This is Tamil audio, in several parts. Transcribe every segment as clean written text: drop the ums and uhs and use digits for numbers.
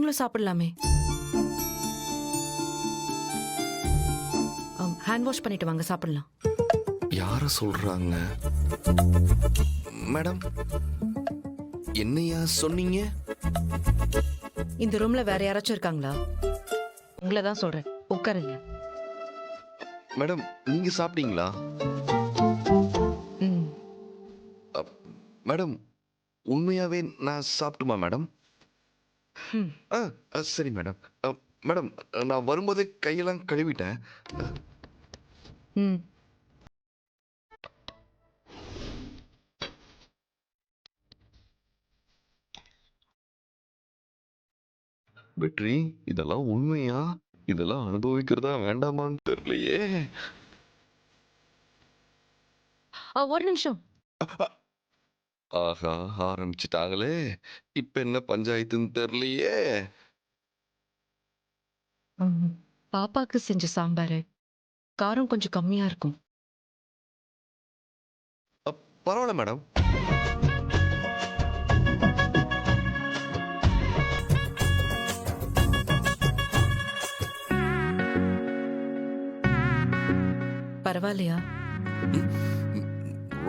ரூம்ல சாப்பிடலாமே. ஹேண்ட் வாஷ் பண்ணிட்டு வாங்க, சாப்பிடலாம். யார சொல்றாங்க மேடம்? என்னையா சொன்னீங்க? இந்த ரூம்ல வேற யாராச்சும் இருக்காங்களா? உங்களை தான் சொல்றேன், உட்காருங்க. மேடம் நீங்க சாப்பிட்டீங்களா? ம். மேடம் உண்மையாவே நான் சாப்பிட்டுமா மேடம்? ம். சரி மேடம். மேடம் நான் வரும்போதே கையெல்லாம் கழுவிட்டேன். ம். வெற்றி, இதெல்லாம் உண்மையா? இதெல்லாம் அனுபவிக்கிறதா வேண்டாமான்னு தெரியலையே. ஒரு நிமிஷம். ஆஹா, ஆரம்பிச்சிட்டாங்களே. இப்ப என்ன பஞ்சாயத்துன்னு தெரியலையே. பாப்பாக்கு செஞ்ச சாம்பாரு காரம் கொஞ்சம் கம்மியா இருக்கும். பரவாயில்ல மேடம். பரவாயில்லையா?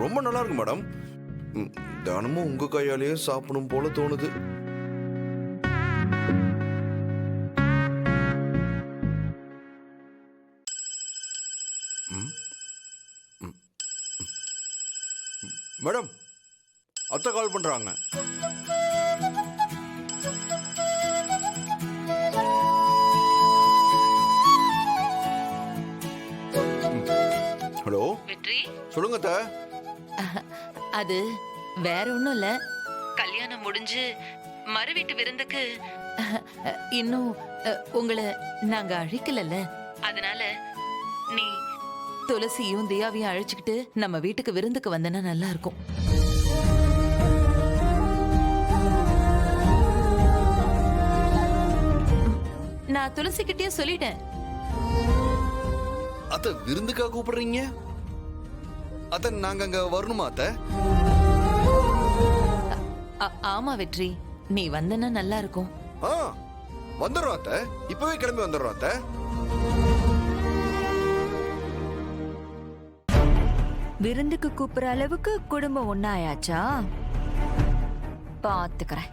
ரொம்ப நல்லா இருக்கு மேடம். தினமும் உங்க கையாலேயே சாப்பிடணும் போல தோணுது. மேடம், அத்தை கால் பண்றாங்க. ஹலோ வெற்றி, சொல்லுங்க அத்தை. அது வேற ஒண்ணும் இல்ல. கல்யாணம் முடிஞ்சு மறு வீட்டு விருந்துக்கு இன்னும் உங்களை நாங்க அழைக்கலல்ல. அதனால நீ துளசியும் தியாவையும் அழைச்சுக்கிட்டு நம்ம வீட்டுக்கு விருந்துக்கு வந்தனா நல்லா இருக்கும். நான் துளசி கிட்டே சொல்லிட்டேன். அத்த விருந்துக்கா கூப்பிடுறீங்க? அத்த நாங்க அங்க வரணுமா அத்த? ஆமா வெற்றி, நீ வந்தனா நல்லா இருக்கும். வந்துடுறோம் அத்த. இப்பவே கிளம்பி வந்துடுறோம் அத்த. விருந்துக்கு கூப்பிடுற அளவுக்கு குடும்பம் ஒன்னாயாச்சா? பாத்துக்கிறேன்.